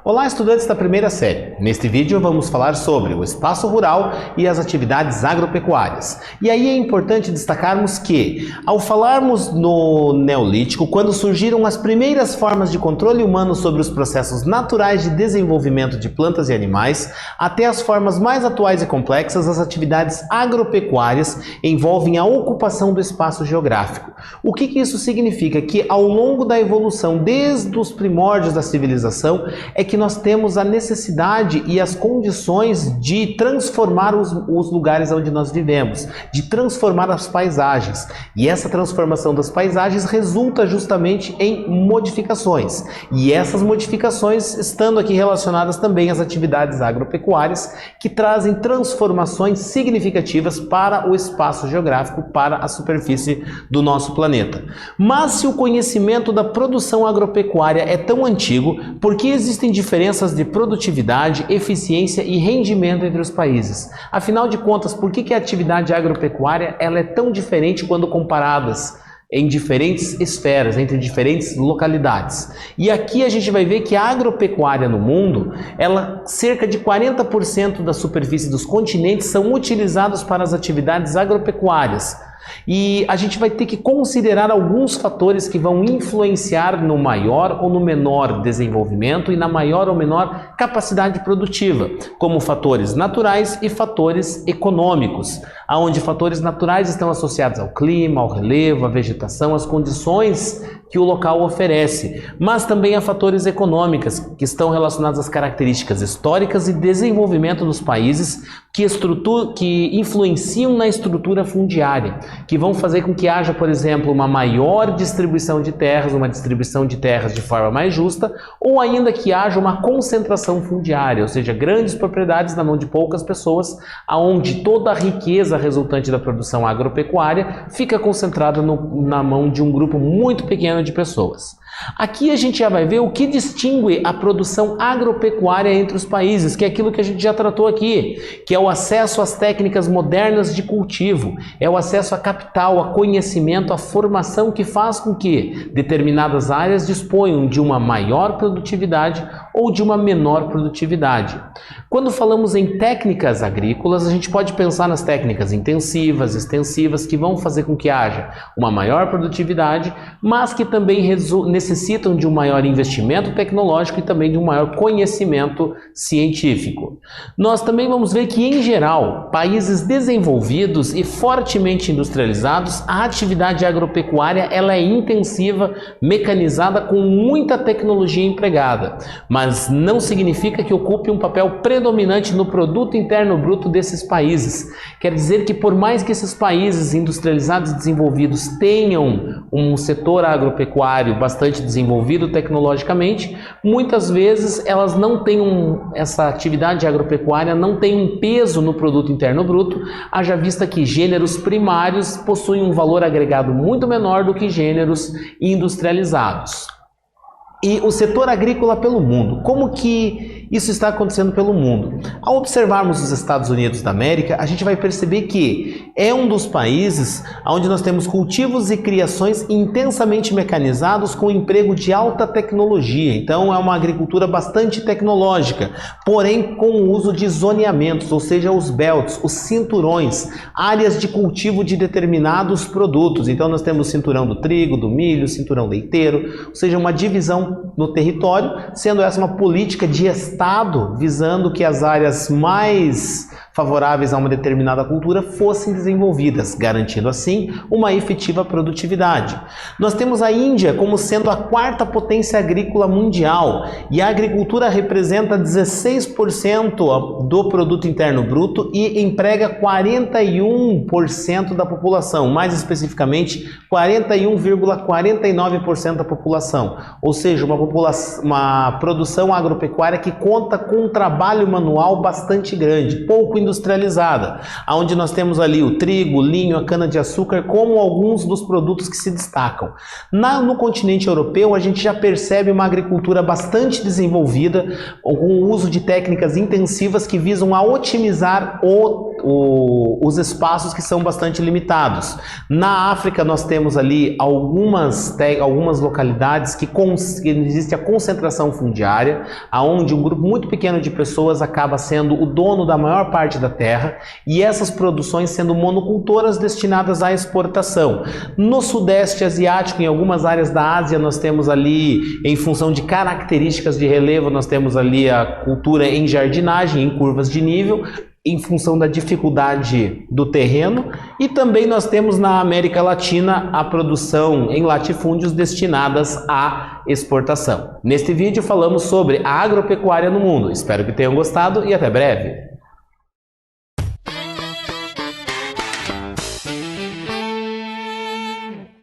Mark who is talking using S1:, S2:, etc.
S1: Olá, estudantes da primeira série. Neste vídeo vamos falar sobre o espaço rural e as atividades agropecuárias. E aí é importante destacarmos que, ao falarmos no Neolítico, quando surgiram as primeiras formas de controle humano sobre os processos naturais de desenvolvimento de plantas e animais, até as formas mais atuais e complexas, as atividades agropecuárias envolvem a ocupação do espaço geográfico. O que isso significa? Que ao longo da evolução, desde os primórdios da civilização, é que nós temos a necessidade e as condições de transformar os lugares onde nós vivemos, de transformar as paisagens. E essa transformação das paisagens resulta justamente em modificações. E essas modificações estando aqui relacionadas também às atividades agropecuárias, que trazem transformações significativas para o espaço geográfico, para a superfície do nosso planeta. Mas se o conhecimento da produção agropecuária é tão antigo, por que existem diferenças de produtividade, eficiência e rendimento entre os países? Afinal de contas, por que a atividade agropecuária ela é tão diferente quando comparadas em diferentes esferas, entre diferentes localidades? E aqui a gente vai ver que a agropecuária no mundo, cerca de 40% da superfície dos continentes são utilizados para as atividades agropecuárias. E a gente vai ter que considerar alguns fatores que vão influenciar no maior ou no menor desenvolvimento e na maior ou menor capacidade produtiva, como fatores naturais e fatores econômicos, onde fatores naturais estão associados ao clima, ao relevo, à vegetação, às condições que o local oferece, mas também a fatores econômicos, que estão relacionados às características históricas e desenvolvimento dos países que influenciam na estrutura fundiária, que vão fazer com que haja, por exemplo, uma maior distribuição de terras, uma distribuição de terras de forma mais justa, ou ainda que haja uma concentração fundiária, ou seja, grandes propriedades na mão de poucas pessoas, onde toda a riqueza resultante da produção agropecuária fica concentrada na mão de um grupo muito pequeno de pessoas. Aqui a gente já vai ver o que distingue a produção agropecuária entre os países, que é aquilo que a gente já tratou aqui, que é o acesso às técnicas modernas de cultivo, é o acesso a capital, a conhecimento, a formação que faz com que determinadas áreas disponham de uma maior produtividade ou de uma menor produtividade. Quando falamos em técnicas agrícolas, a gente pode pensar nas técnicas intensivas, extensivas, que vão fazer com que haja uma maior produtividade, mas que também necessitam de um maior investimento tecnológico e também de um maior conhecimento científico. Nós também vamos ver que, em geral, países desenvolvidos e fortemente industrializados, a atividade agropecuária ela é intensiva, mecanizada, com muita tecnologia empregada, mas não significa que ocupe um papel predominante no produto interno bruto desses países. Quer dizer que, por mais que esses países industrializados e desenvolvidos tenham um setor agropecuário bastante desenvolvido tecnologicamente, muitas vezes elas não têm essa atividade agropecuária não tem um peso no produto interno bruto, haja vista que gêneros primários possuem um valor agregado muito menor do que gêneros industrializados. E o setor agrícola pelo mundo, como que isso está acontecendo pelo mundo? Ao observarmos os Estados Unidos da América, a gente vai perceber que é um dos países onde nós temos cultivos e criações intensamente mecanizados com emprego de alta tecnologia. Então é uma agricultura bastante tecnológica, porém com o uso de zoneamentos, ou seja, os belts, os cinturões, áreas de cultivo de determinados produtos. Então nós temos o cinturão do trigo, do milho, cinturão leiteiro, ou seja, uma divisão no território, sendo essa uma política de Estado visando que as áreas mais favoráveis a uma determinada cultura fossem desenvolvidas, garantindo assim uma efetiva produtividade. Nós temos a Índia como sendo a quarta potência agrícola mundial e a agricultura representa 16% do produto interno bruto e emprega 41% da população, mais especificamente 41,49% da população, ou seja, uma produção agropecuária que conta com um trabalho manual bastante grande, pouco industrializada, onde nós temos ali o trigo, o linho, a cana-de-açúcar como alguns dos produtos que se destacam. No continente europeu, a gente já percebe uma agricultura bastante desenvolvida, com o uso de técnicas intensivas que visam a otimizar os espaços que são bastante limitados. Na África, nós temos ali algumas localidades que existe a concentração fundiária, onde um grupo muito pequeno de pessoas acaba sendo o dono da maior parte da terra e essas produções sendo monocultoras destinadas à exportação. No Sudeste Asiático, em algumas áreas da Ásia, nós temos ali, em função de características de relevo, nós temos ali a cultura em jardinagem, em curvas de nível, em função da dificuldade do terreno, e também nós temos na América Latina a produção em latifúndios destinadas à exportação. Neste vídeo falamos sobre a agropecuária no mundo. Espero que tenham gostado e até breve!